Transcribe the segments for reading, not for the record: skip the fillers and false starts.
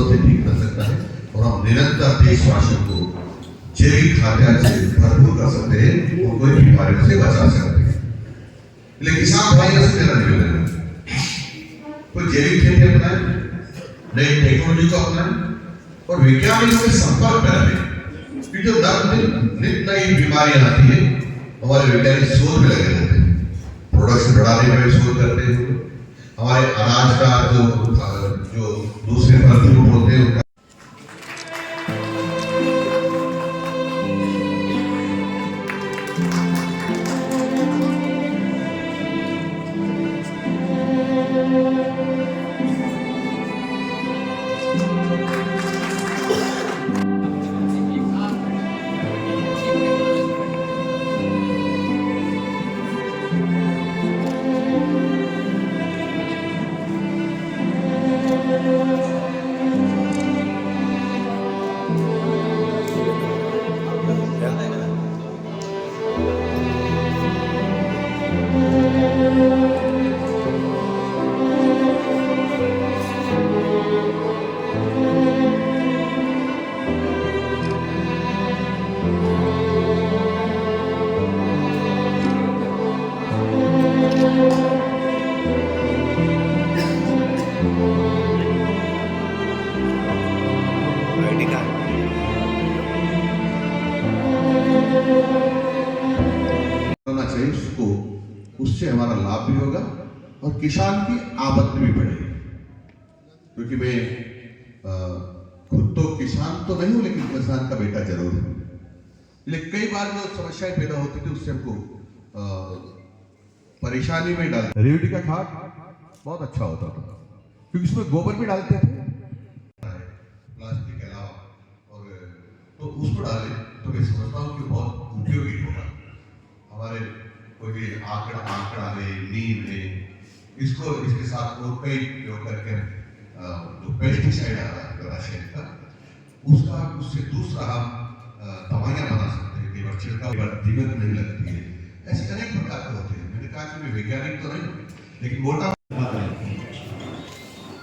से ठीक कर सकता है और हम निरंतर देशवासियों को जैविक खाद्यान्न से भरपूर कर सकते हैं और कोई बीमारियों से बचा सकते हैं। लेकिन किसान भाइयों से मेरा निवेदन है, कोई जैविक खेती अपनाए, नई टेक्नोलॉजी को अपनाए और वैज्ञानिकों के संपर्क में रहे। जो नित नई बीमारियां आती है, हमारे वैज्ञानिक शोध में लगे रहते हैं, प्रोडक्शन बढ़ाने में शोध करते हैं। हमारे अनाज का जो दूसरे फल फ्रूट होते हैं उनका चाहिए उसको, उससे हमारा लाभ भी होगा और किसान की आमदनी भी बढ़ेगी। क्योंकि मैं खुद तो किसान तो नहीं हूं, लेकिन किसान का बेटा जरूर हूं। लेकिन कई बार जो समस्याएं पैदा होती थी उससे हमको परेशानी में डाल। रेवड़ी का खाद बहुत अच्छा होता था क्योंकि इसमें गोबर भी डालते थे प्लास्टिक के अलावा, और तो उसको डाले तो मैं समझता हूँ कि बहुत उपयोगी होगा। हमारे कोई भी आंकड़ा है, नीम है, इसको इसके साथ और कई प्रयोग करके जो पेस्टिसाइड आ रहा है रासायनिक का, उसका उससे दूसरा हम दवाइयाँ बना सकते हैं। कई बार छिड़काव दीमक नहीं लगती है। ऐसे अनेक प्रकार के होते हैं। मैंने कहा कि मैं वैज्ञानिक तो नहीं, लेकिन मोटा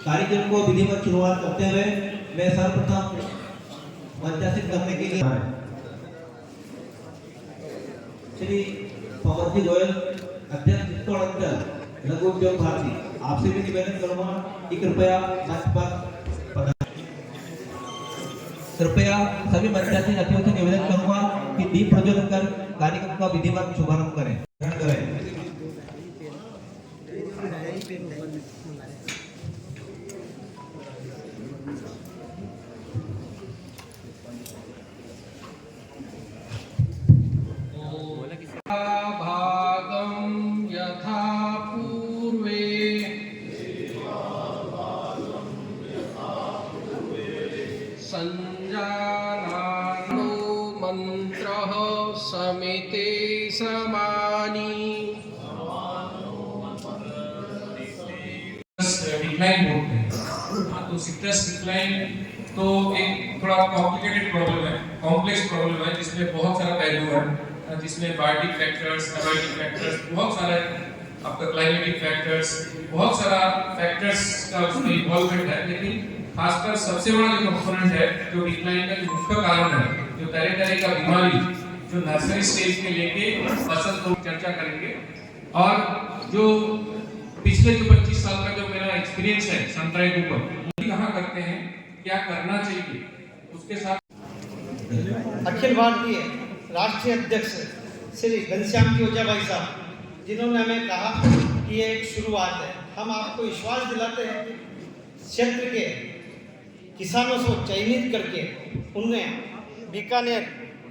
कार्यक्रम को विधिवत शुरुआत करते हुए मैं सर्वप्रथम मंचासित करने के लिए श्री पवन जी गोयल, अध्यक्ष चित्तौड़ अंचल लघु उद्योग भारती, आपसे भी निवेदन करूंगा कि कृपया मंच पर कृपया सभी मंचासीन अतिथियों से निवेदन करूंगा कि दीप प्रज्वलन कर कार्यक्रम का विधिवत शुभारंभ करें। भागं यथा पूर्वे संजानानो मंत्रः समिते समानि। डिक्लाइन बोलते हैं। तो सिट्रस डिक्लाइन तो एक थोड़ा कॉम्प्लिकेटेड प्रॉब्लम है, कॉम्प्लेक्स प्रॉब्लम है, जिसमें बहुत सारा पहलू है, जिसमें बायोटिक फैक्टर्स, एबायोटिक फैक्टर्स, बहुत सारे आपका क्लाइमेटिक फैक्टर्स, बहुत सारा फैक्टर्स का उसमें इन्वॉल्वमेंट है। लेकिन खासकर सबसे बड़ा जो कंपोनेंट है, जो डिक्लाइन का जो मुख्य कारण है, जो तरह तरह का बीमारी जो नर्सरी स्टेज में लेके फसल को चर्चा करेंगे। और जो पिछले जो 25 साल का जो मेरा एक्सपीरियंस है संतरा के ऊपर, कहाँ करते हैं, क्या करना चाहिए, उसके साथ अखिल भारतीय राष्ट्रीय अध्यक्ष श्री घनश्याम जी ओझा भाई साहब, जिन्होंने हमें कहा कि ये एक शुरुआत है। हम आपको विश्वास दिलाते हैं कि क्षेत्र के किसानों को चयनित करके उन्हें बीकानेर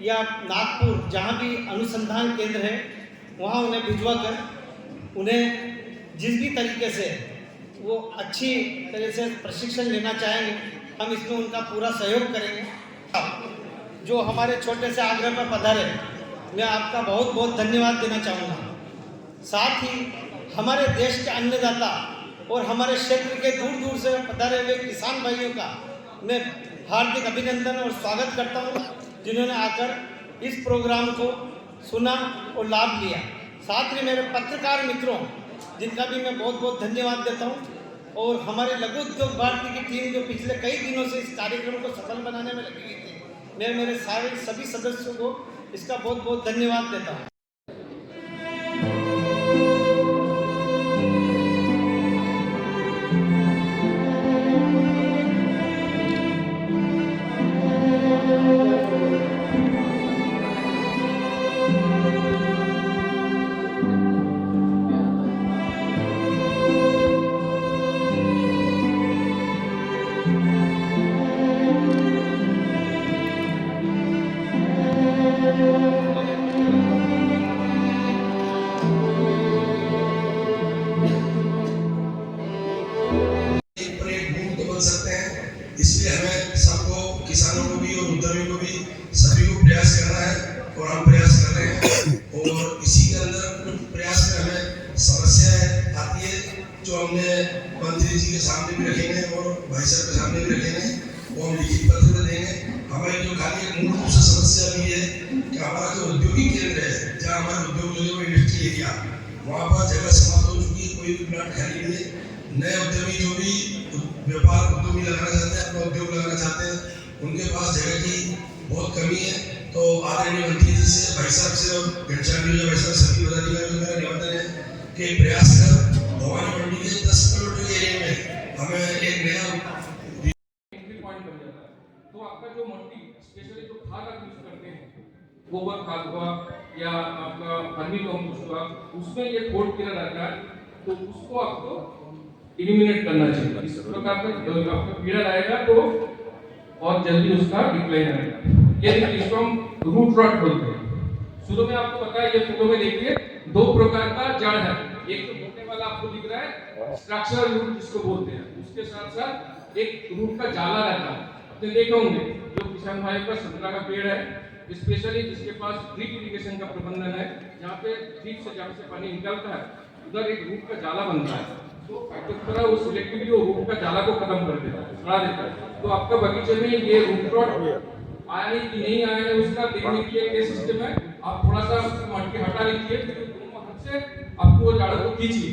या नागपुर जहाँ भी अनुसंधान केंद्र है वहाँ उन्हें भिजवा कर उन्हें जिस भी तरीके से वो अच्छी तरह से प्रशिक्षण लेना चाहेंगे, हम इसमें उनका पूरा सहयोग करेंगे। जो हमारे छोटे से आग्रह पर पधारे, मैं आपका बहुत बहुत धन्यवाद देना चाहूँगा। साथ ही हमारे देश के अन्नदाता और हमारे क्षेत्र के दूर दूर से पधारे हुए किसान भाइयों का मैं हार्दिक अभिनंदन और स्वागत करता हूँ, जिन्होंने आकर इस प्रोग्राम को सुना और लाभ लिया। साथ ही मेरे पत्रकार मित्रों, जिनका भी मैं बहुत बहुत धन्यवाद देता हूँ। और हमारे लघु उद्योग भारती की टीम जो पिछले कई दिनों से इस कार्यक्रम को सफल बनाने में लगी हुई थी, मैं मेरे सारे सभी सदस्यों को इसका बहुत बहुत धन्यवाद देता हूँ। पर एक बूंद तो बन सकते हैं। इसलिए हमें सबको, किसानों को भी और उद्यमियों को भी, सभी को प्रयास करना है और हम प्रयास कर रहे हैं। और इसी के अंदर प्रयास में हमें समस्याएं आती है जो हमने मंत्री जी के सामने भी रखेंगे और भाई साहब के सामने भी रखेंगे, वो हम लिखित पत्र में देंगे। हमारी जो खाली एक मूल रूप से समस्या भी है कि हमारा जो औद्योगिक केंद्र है, जहाँ हमारे उद्योग जो है इंडस्ट्री एरिया, वहाँ पर जगह समाप्त हो चुकी है, कोई भी प्लाट खाली नहीं है। नए उद्यमी जो भी व्यापार उद्यमी लगाना चाहते हैं, अपना उद्योग लगाना चाहते हैं, उनके पास जगह की बहुत कमी है। तो आदरणीय मंत्री जी से, भाई साहब से और घनश्याम जी भाई साहब सभी पदाधिकारियों से मेरा निवेदन है कि प्रयास कर भवानी मंडी के 10 किलोमीटर के एरिया में हमें एक नया एंट्री पॉइंट बन जाता है। तो आपका जो मट्टी, स्पेशली जो खाद आप यूज करते हैं, गोबर खाद हुआ या आपका वर्मी कंपोस्ट हुआ, उसमें ये खोद कीड़ा रहता है, तो उसको आपको इलिमिनेट करना चाहिए। इस प्रकार का आपका कीड़ा आएगा तो और जल्दी उसका डिक्लाइन आएगा। ये इसको हम रूट रॉट बोलते हैं। शुरू में आपको पता है, ये फोटो में देखिए, दो प्रकार का जड़ है। एक तो मोटे वाला आपको दिख रहा है स्ट्रक्चरल रूट जिसको बोलते हैं, उसके साथ साथ एक रूट का जाला रहता है। आपने देखे होंगे जो किसान भाई का संतरा का पेड़ है, स्पेशली जिसके पास ड्रिप इरिगेशन का प्रबंधन है, जहाँ पे ड्रिप से जहाँ से पानी निकलता है उधर एक रूट का जाला बनता है। तो फाइटोप्थोरा वो सिलेक्टिवली वो रूट का जाला को खत्म कर देता है, सड़ा देता है। तो आपका बगीचे में ये रूट रॉट आया है कि नहीं आया है उसका देखने के लिए क्या सिस्टम है, आप थोड़ा सा मट्टी हटा लीजिए, फिर दोनों हाथ से आपको वो जाड़ा को खींचिए।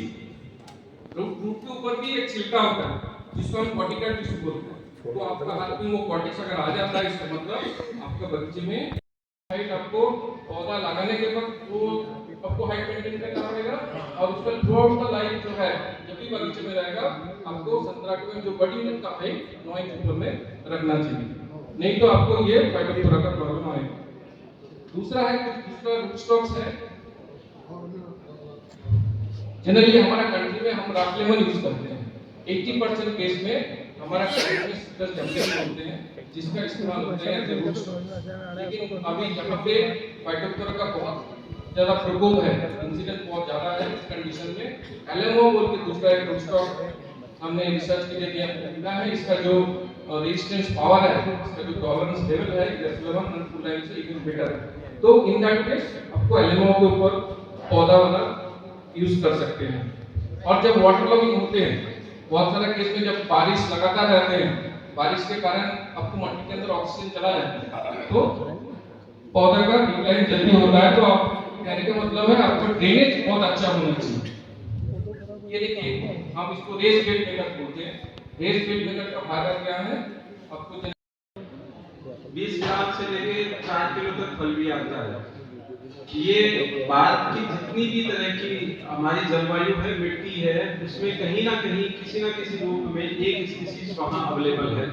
रूट के ऊपर भी एक छिलका होता है जिसको हम कॉर्टिकल टिश्यू बोलते हैं। तो आपका हाथ में वो कॉर्टेक्स अगर आ जाता है, इसका मतलब आपका बगीचे में हाइट, आपको पौधा लगाने के वक्त वो आपको हाइट मेंटेन करना पड़ेगा। और उसका थ्रू आउट द लाइफ जो है, जब भी बगीचे में रहेगा, आपको संतरा के जो बड़ी यूनिट का हाइट 9 इंच ऊपर में रखना चाहिए, नहीं तो आपको ये फाइटोप्थोरा का प्रॉब्लम आएगा। दूसरा है, दूसरा रूट स्टॉक्स है। जनरली हमारा कंट्री में हम रॉक लेमन यूज करते हैं। 80% केस में हमारा कंट्री में सिट्रस जैमकेन होते हैं जिसका इस्तेमाल होता है एज ए रूट स्टॉक। लेकिन अभी यहाँ पे फाइटोप्थोरा का बहुत ज्यादा प्रकोप है, इंसिडेंट बहुत ज्यादा है। इस कंडीशन में एलएमओ बोल के दूसरा एक रूट स्टॉक हमने रिसर्च के लिए किया है। इसका जो रेजिस्टेंस पावर है, इसका जो टॉलरेंस लेवल है, लेवल फुल लाइन से इवन बेटर है। तो इन दैट केस आपको एलएमओ के ऊपर पौधा वाला यूज कर सकते हैं। और जब वाटर लॉगिंग होते हैं, बहुत सारे केस में जब बारिश लगातार रहते हैं, बारिश के कारण आपको मट्टी के अंदर ऑक्सीजन चला जाता है, तो पौधे का डिक्लाइन जल्दी होता है। तो आप कहने का मतलब है आपका ड्रेनेज बहुत अच्छा होना चाहिए। ये देखिए, हम इसको रेस बेड मेथड बोलते हैं। रेस बेड मेथड का फायदा क्या है, आपको 20 ग्राम से लेके 4 किलो तक फल भी आता है। ये भारत की जितनी भी तरह की हमारी जलवायु है, मिट्टी है, उसमें कहीं ना कहीं किसी न किसी रूप में एक स्पीशीज वहाँ अवेलेबल है।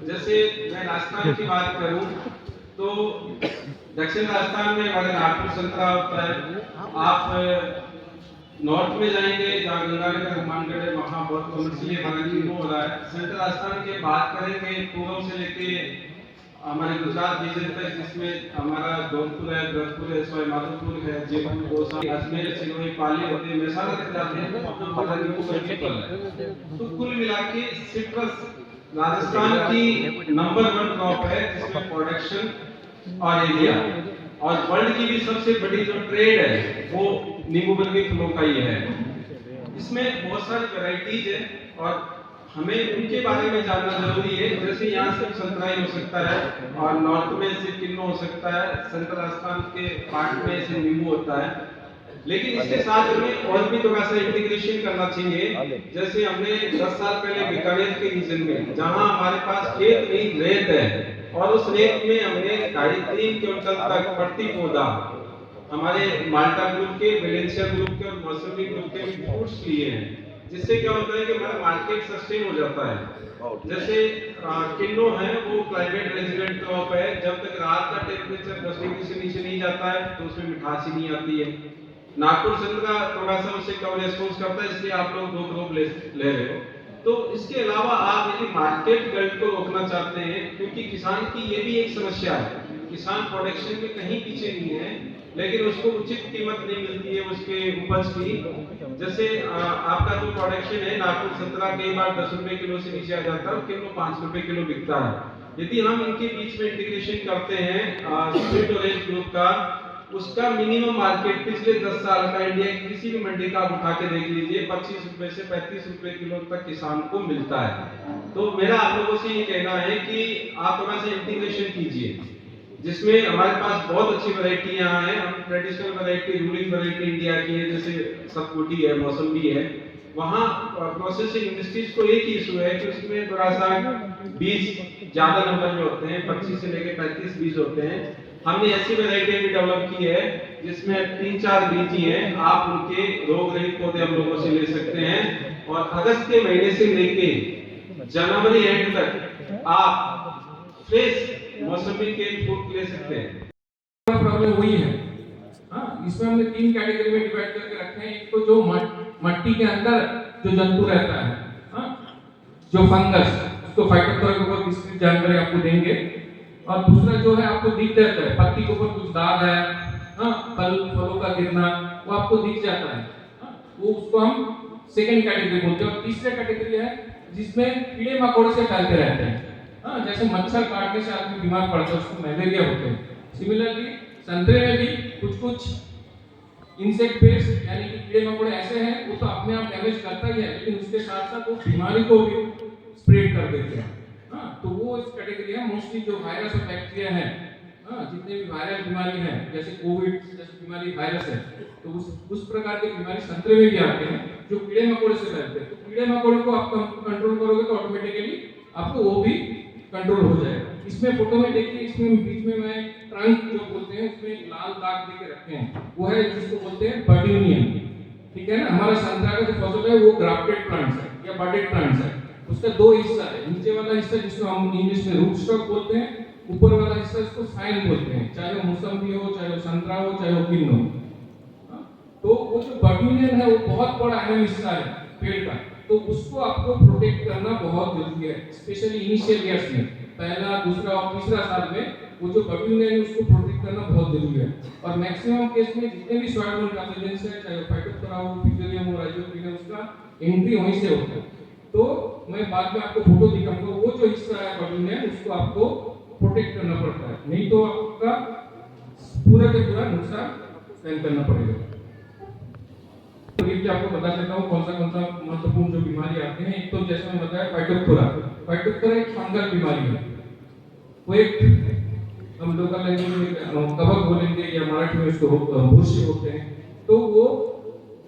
जैसे मैं राजस्थान की बात करूं तो दक्षिण राजस्थान में हमारे नागपुर संतरा होता है। आप नॉर्थ में जाएंगे जहाँ गंगानगर हनुमानगढ़ है, वहाँ बहुत कमर्शियली हमारा कीमो हो रहा है। सेंट्रल राजस्थान की बात करेंगे, पूर्व से लेके हमारे गुजरात रीजन तक, जिसमें हमारा जोधपुर है, भरतपुर है, सवाई माधोपुर है, जयपुर, दौसा, अजमेर, सिरोही, पाली होते हैं, मेहसाणा तक जाते हैं, तो हमारा नींबू का पीपल है। तो कुल मिला के सिट्रस राजस्थान की नंबर 1 क्रॉप है जिसमें प्रोडक्शन और एरिया, और वर्ल्ड की भी सबसे बड़ी जो ट्रेड है वो नींबू बल्कि फलों का ही है। इसमें बहुत सारी वैरायटीज है और हमें उनके बारे में जानना जरूरी है। जैसे यहाँ सिर्फ संतरा ही हो सकता है और नॉर्थ में सिर्फ किन्नू हो सकता है, सेंट्रल राजस्थान के पार्ट में से नींबू होता है। लेकिन इसके साथ हमें और भी थोड़ा सा इंटीग्रेशन करना चाहिए। जैसे हमने 10 साल पहले बीकानेर के रीजन में, जहां हमारे पास खेत नहीं रेत है, और उस रेत में हमने 2.5-3 क्विंटल तक प्रति पौधा हमारे माल्टा ग्रुप के, वेलेंसिया ग्रुप के और मौसमी ग्रुप के भी फ्रूट्स लिए हैं, जिससे क्या होता है कि हमारा मार्केट सस्टेन हो जाता है। जैसे किन्नो है, वो क्लाइमेट रेजिडेंट क्रॉप है, जब तक रात का टेम्परेचर 10 डिग्री से नीचे नहीं जाता है तो उसमें मिठास ही नहीं आती है। नागपुर संतरा थोड़ा सा उससे कम रेस्पॉन्स करता है, इसलिए आप लोग 2 क्रॉप ले रहे हो। तो इसके अलावा आप यदि मार्केट गल्ट को रोकना चाहते हैं, क्योंकि किसान की ये भी एक समस्या है, किसान प्रोडक्शन में कहीं पीछे नहीं है, लेकिन उसको उचित कीमत नहीं मिलती है उसके उपज की। जैसे आपका जो प्रोडक्शन है नागपुर संतरा कई बार 10 रुपए किलो से नीचे आ जाता है और किलो 5 रुपए किलो बिकता है। यदि हम इनके बीच में इंटीग्रेशन करते हैं स्वीट ऑरेंज ग्रुप का, उसका मिनिमम मार्केट पिछले 10 साल का इंडिया की किसी भी मंडी का आप उठा के देख लीजिए, 25 रुपए से 35 रुपए किलो तक किसान को मिलता है। तो मेरा आप लोगों से ये कहना है कि आप थोड़ा सा इंटीग्रेशन कीजिए, जिसमें हमारे पास बहुत अच्छी वैरायटी यहाँ है। हम traditional variety, ruling variety India की है, जैसे सतपुटी है, मौसम्बी है। वहाँ प्रोसेसिंग इंडस्ट्रीज को एक ही इशू है कि उसमें थोड़ा सा बीज ज्यादा नंबर में होते हैं, 25 से लेकर 35 बीज होते हैं। हमने ऐसी वैरायटी भी डेवलप की है जिसमें 3-4 बीज ही हैं, आप उनके रोग रहित पौधे हम लोगों से ले सकते हैं, और अगस्त के महीने से लेके जनवरी एंड तक आप फ्रेश मौसमी के फ्रूट ले सकते हैं। प्रॉब्लम हुई है। हाँ, इसमें हमने 3 कैटेगरी में डिवाइड करके रखे हैं। एक तो जो मट्टी के अंदर जो जंतु रहता है, हाँ, जो फंगस, उसको फाइटोप्थोरा के ऊपर विस्तृत जानकारी आपको देंगे। और दूसरा जो है आपको दिख जाता है, पत्ती के ऊपर कुछ दाग है, हाँ, फलों का गिरना, वो आपको दिख जाता है, हाँ, वो उसको हम सेकंड कैटेगरी बोलते हैं। और तीसरा कैटेगरी है जिसमें कीड़े मकोड़े से फैलते रहते हैं, हाँ, जैसे मच्छर काटने से आदमी बीमार पड़ता है, उसको मलेरिया होते हैं। सिमिलरली संतरे में भी कुछ इंसेक्ट पेस्ट यानी कि कीड़े मकोड़े ऐसे हैं, वो तो अपने आप डैमेज करता ही है, लेकिन उसके साथ साथ वो बीमारी को भी स्प्रेड कर देते हैं। हाँ, तो वो इस कैटेगरी है। मोस्टली जो वायरस और बैक्टीरिया है, हाँ, जितने भी वायरल बीमारी है, जैसे कोविड जैसी बीमारी वायरस है, तो उस प्रकार की बीमारी संतरे में भी आते हैं जो कीड़े मकोड़े से फैलते हैं। तो कीड़े मकोड़े को आप कंट्रोल करोगे तो ऑटोमेटिकली आपको वो भी कंट्रोल हो जाएगा। इसमें फोटो में देखिए, इसमें बीच में मैं ट्रंक जो बोलते हैं उसमें लाल दाग देके रखे हैं, वो है जिसको बोलते हैं बर्डिनियम। ठीक है ना, हमारा संतरा का जो फसल है वो ग्राफ्टेड प्लांट्स है या बडेड प्लांट्स है। उसका 2 हिस्सा है, नीचे वाला हिस्सा जिसको हम इंग्लिश में रूट स्टॉक बोलते हैं, ऊपर वाला हिस्सा इसको साइन बोलते हैं, चाहे वो मौसम्बी हो, चाहे वो संतरा हो, चाहे वो किन्नो हो। तो वो जो बर्डिनियम है वो बहुत बड़ा अहम हिस्सा है पेड़ का, तो उसको आपको प्रोटेक्ट करना बहुत जरूरी है, स्पेशली इनिशियल ईयर्स में, पहला, दूसरा और तीसरा साल में वो जो बर्डिनियम है उसको प्रोटेक्ट करना बहुत जरूरी है। और मैक्सिमम केस में जितने भी सॉइल बोर्न पैथोजेंस है, चाहे फाइटोप्थोरा हो, फिजियोनियम हो, राइजोबियम हो, उसका एंट्री वहीं से होता है। तो मैं बाद में आपको फोटो दिखाऊंगा, वो जो हिस्सा है बर्डिनियम उसको आपको प्रोटेक्ट करना पड़ता है, नहीं तो आपका पूरा के पूरा नुकसान सहन करना पड़ेगा। तो ये आपको बता देता हूँ कौन सा महत्वपूर्ण जो बीमारी आती है। एक तो जैसे मैं बताया फाइटोप्थोरा एक फंगल बीमारी है, वो एक हम लोकल लैंग्वेज में कवक बोलेंगे या मराठी में उसको बुरशी बोलते हैं। तो वो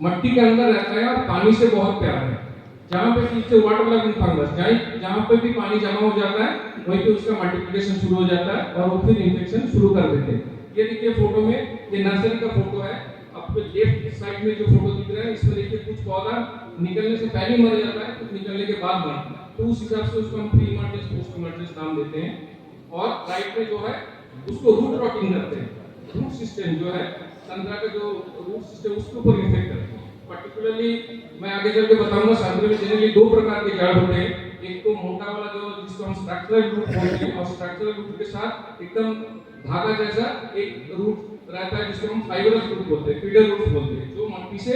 मट्टी के अंदर रहता है और पानी से बहुत प्यार है। जहाँ पे इससे वाटर लॉगिंग फंगस, जहाँ पे भी पानी जमा हो जाता है वहीं पे उसका मल्टीप्लिकेशन शुरू हो जाता है और वो फिर इन्फेक्शन शुरू कर देते हैं। ये देखिए फोटो में, ये नर्सरी का फोटो है, आपको लेफ्ट साइड में जो फोटो दिख रहा है इसमें देखिए कुछ पौधा निकलने से पहले मर जाता है, कुछ निकलने के बाद मरता है, तो उस हिसाब से उसको हम प्री इमर्जेंस पोस्ट इमर्जेंस नाम देते हैं। और राइट में जो है उसको रूट रॉटिंग करते हैं, रूट सिस्टम जो है संतरा का जो रूट सिस्टम उसके ऊपर इफेक्ट करते हैं। पर्टिकुलरली मैं आगे चल के बताऊंगा, संतरे में जनरली 2 प्रकार के जड़ होते हैं, एक तो मोटा वाला जो जिसको हम स्ट्रक्चरल रूट बोलते हैं, और स्ट्रक्चरल रूट के साथ एकदम धागा जैसा एक रूट रहता है जिसको हम फाइबरस रूट बोलते हैं, फीडर रूट बोलते हैं, जो मट्टी से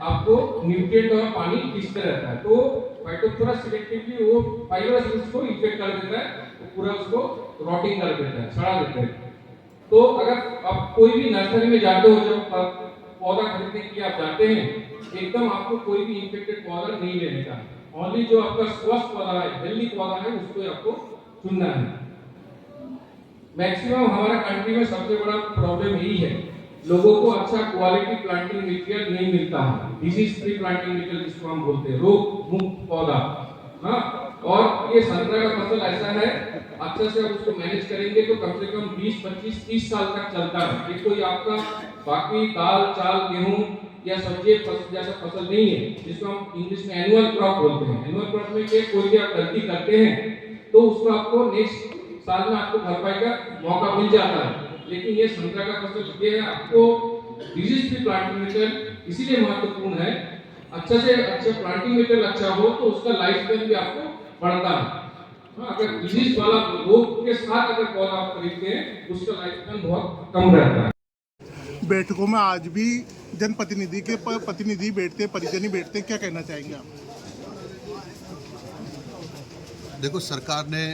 आपको न्यूट्रिएंट और पानी खींचते रहता है। तो फाइटोप्थोरा सिलेक्टिवली वो फाइबरस रूट्स को इफेक्ट कर देता है, तो पूरा उसको रॉटिंग कर देता है, सड़ा देता है। तो अगर आप कोई भी नर्सरी में जाते हो, जब पौधा खरीदने के लिए आप जाते हैं, एकदम आपको कोई भी इन्फेक्टेड पौधा नहीं लेने का, ओनली जो आपका स्वस्थ पौधा है, हेल्दी पौधा है, उसको आपको चुनना है। मैक्सिमम हमारा कंट्री में सबसे बड़ा प्रॉब्लम यही है लोगों को अच्छा क्वालिटी प्लांटिंग मटेरियल नहीं मिलता है। डिजीज फ्री प्लांटिंग मटेरियल जिसको हम बोलते हैं, रोग मुक्त पौधा। हाँ, और ये संतरा का फसल ऐसा है, अच्छा से आप उसको मैनेज करेंगे तो कम से कम 20, 25, 30 साल तक चलता है। ये कोई आपका बाकी दाल चाल गेहूं या सब्जी जैसा फसल नहीं है, जिसको हम इंग्लिश में एनुअल क्रॉप बोलते हैं। एनुअल क्रॉप में कोई भी आप गलती करते हैं तो उसको आपको नेक्स्ट साल में आपको भरपाई का मौका मिल जाता है। लेकिन ये संतरा का फसल ये है, आपको डिजीज फ्री प्लांटिंग मटेरियल इसीलिए महत्वपूर्ण है। अच्छा से अच्छा प्लांटिंग मटेरियल अच्छा हो तो उसका लाइफ स्पैन भी आपको बढ़ता है। हाँ, अगर डिजीज वाला रोग के साथ अगर पौधा आप खरीदते हैं उसका लाइफ स्पैन बहुत कम रहता है। बैठकों में आज भी जनप्रतिनिधि के प्रतिनिधि बैठते, परिजनी बैठते, क्या कहना चाहेंगे आप? देखो, सरकार ने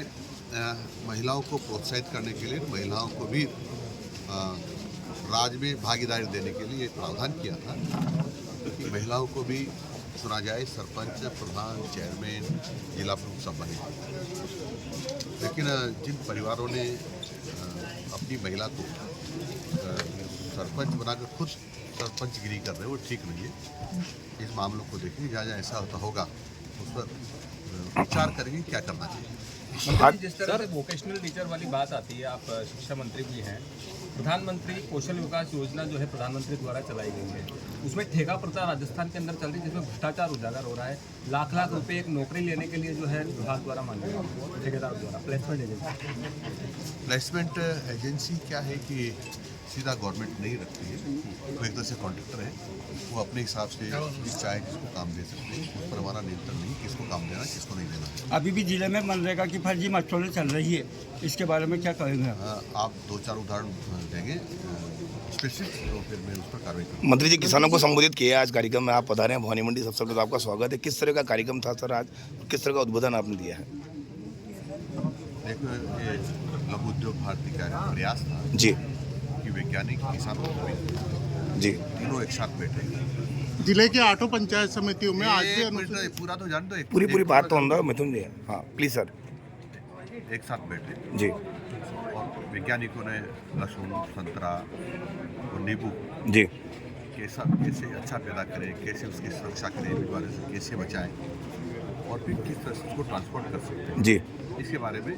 महिलाओं को प्रोत्साहित करने के लिए महिलाओं को भी राज में भागीदारी देने के लिए प्रावधान किया था कि महिलाओं को भी चुना जाए, सरपंच, प्रधान, चेयरमैन, जिला प्रमुख सब बने। लेकिन जिन परिवारों ने अपनी महिला को सरपंच बनाकर खुद सरपंचगिरी कर रहे हैं, वो ठीक नहीं है। इस मामलों को देखेंगे, जहाँ जहाँ ऐसा होगा उस पर विचार करेंगे क्या करना चाहिए। जिस तरह से वोकेशनल टीचर वाली बात आती है, आप शिक्षा मंत्री भी हैं, प्रधानमंत्री कौशल विकास योजना जो है प्रधानमंत्री द्वारा चलाई गई है, उसमें ठेका प्रथा राजस्थान के अंदर चल रही है, जिसमें भ्रष्टाचार उजागर हो रहा है। लाख लाख रुपए एक नौकरी लेने के लिए जो है विभाग द्वारा मांगे गए, ठेकेदार द्वारा। प्लेसमेंट एजेंसी क्या है कि सीधा गवर्नमेंट नहीं रखती है, वो एक तरह से कॉन्ट्रैक्टर है, वो अपने हिसाब से चाहे जिसको काम दे सकते हैं। उस पर हमारा नियंत्रण नहीं, किसको काम देना किसको नहीं देना। अभी भी जिले में मनरेगा की फर्जी मशरूलें चल रही है, इसके बारे में क्या कहेंगे? आप 2-4 उदाहरण देंगे स्पेसिफिक, तो फिर मैं उस पर कार्रवाई करूँगा। मंत्री जी, किसानों को संबोधित किया आज कार्यक्रम में, आप पधारे हैं भवानी मंडी, सबसे पहले आपका स्वागत है। किस तरह का कार्यक्रम था सर आज, किस तरह का उद्बोधन आपने दिया है? देखो, ये लघु उद्योग भारती का प्रयास था जी कि वैज्ञानिक किसानों को जी तीनों एक साथ बैठे। जिले के 8 पंचायत समितियों में आज भी पूरा तो जान दो, पूरी बात तो अंदर मिथुन जी। हाँ प्लीज सर। एक साथ बैठे जी, और वैज्ञानिकों ने लहसुन, संतरा और नींबू जी कैसे अच्छा पैदा करें, कैसे उसकी सुरक्षा करें, बीमारी से कैसे बचाएं और फिर किस तरह से उसको ट्रांसपोर्ट कर सकते हैं, जी इसके बारे में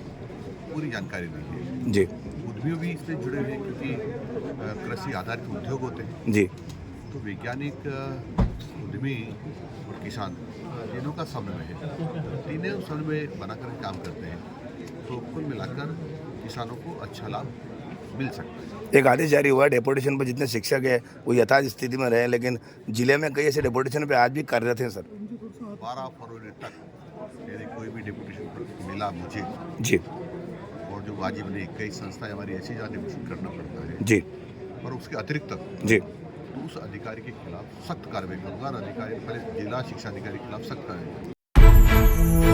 पूरी जानकारी दी है। जी, उद्यमी भी इसमें जुड़े हुए हैं, क्योंकि कृषि आधारित उद्योग होते हैं। जी, तो वैज्ञानिक, उद्यमी और किसान तीनों का समन्वय है, तीनों समन्वय बनाकर काम करते हैं, तो कुल मिलाकर किसानों को अच्छा लाभ मिल सकता है। एक आदेश जारी हुआ है डेपुटेशन पर, जितने शिक्षक है वो यथार्थ स्थिति में रहे, लेकिन जिले में कई ऐसे डेपुटेशन पे आज भी कार्यरत हैं सर। 12 फरवरी तक यदि कोई भी डेपुटेशन पर मिला मुझे जी, और जो वाजिब नहीं, कई संस्थाएं हमारी ऐसी जगह डेपुटेशन करना पड़ता है जी, और उसके अतिरिक्त जी, तो उस अधिकारी के खिलाफ सख्त कार्रवाई करूँगा और अधिकारी, जिला शिक्षा अधिकारी के खिलाफ सख्त कार्रवाई करूँगा।